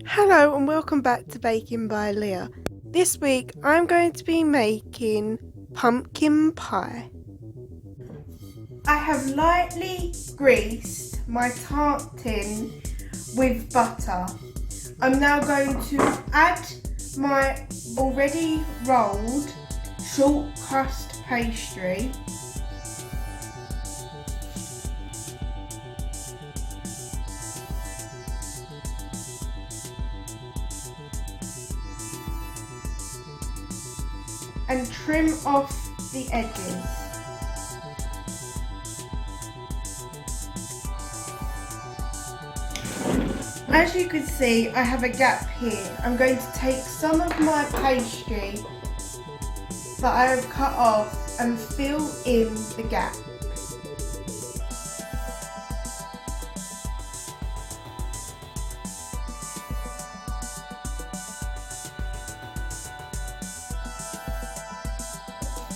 Hello and welcome back to Baking by Leah. This week I'm going to be making pumpkin pie. I have lightly greased my tart tin with butter. I'm now going to add my already rolled short crust pastry. And trim off the edges. As you can see, I have a gap here. I'm going to take some of my pastry that I have cut off and fill in the gap.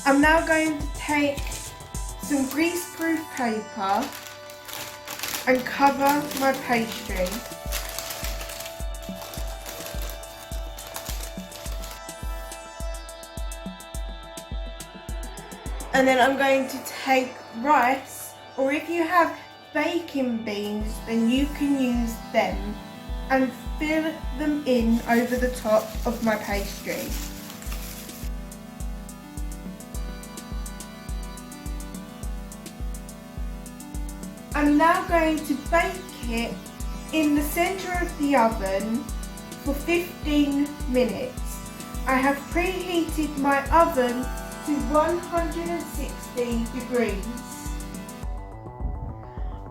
I'm now going to take some greaseproof paper and cover my pastry. And then I'm going to take rice, or if you have baking beans, then you can use them, and fill them in over the top of my pastry. I'm now going to bake it in the centre of the oven for 15 minutes. I have preheated my oven to 160 degrees.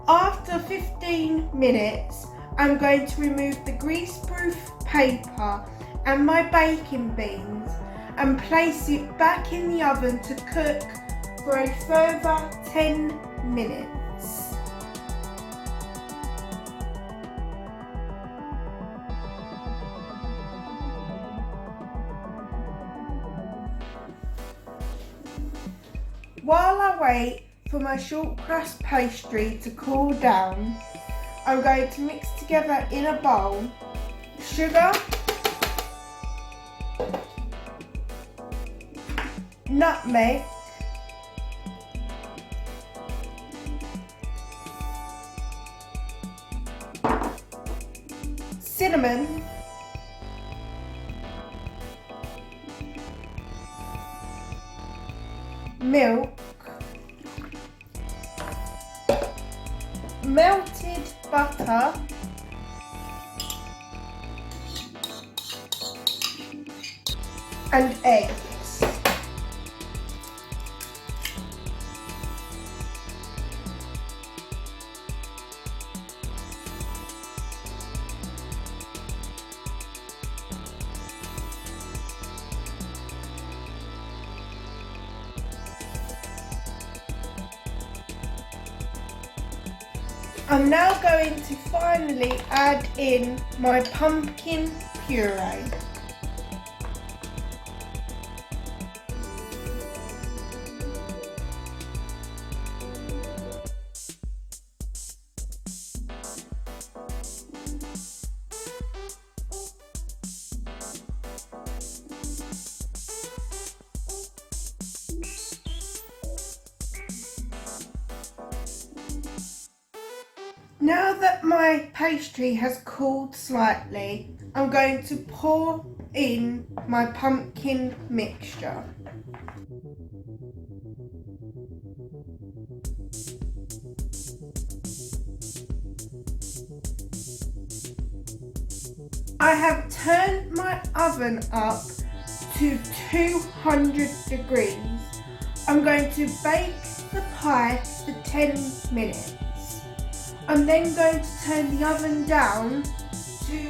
After 15 minutes, I'm going to remove the greaseproof paper and my baking beans and place it back in the oven to cook for a further 10 minutes. While I wait for my short crust pastry to cool down, I'm going to mix together in a bowl sugar, nutmeg, cinnamon, milk, melted butter, and eggs. I'm now going to finally add in my pumpkin puree. Now that my pastry has cooled slightly, I'm going to pour in my pumpkin mixture. I have turned my oven up to 200 degrees. I'm going to bake the pie for 10 minutes. I'm then going to turn the oven down to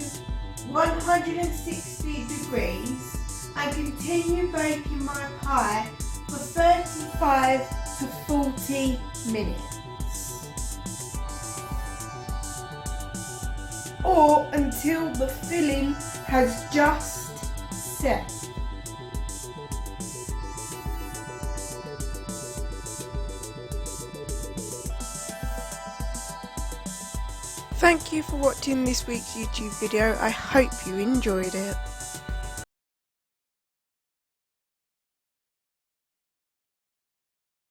160 degrees and continue baking my pie for 35 to 40 minutes. Or until the filling has just set. Thank you for watching this week's YouTube video. I hope you enjoyed it.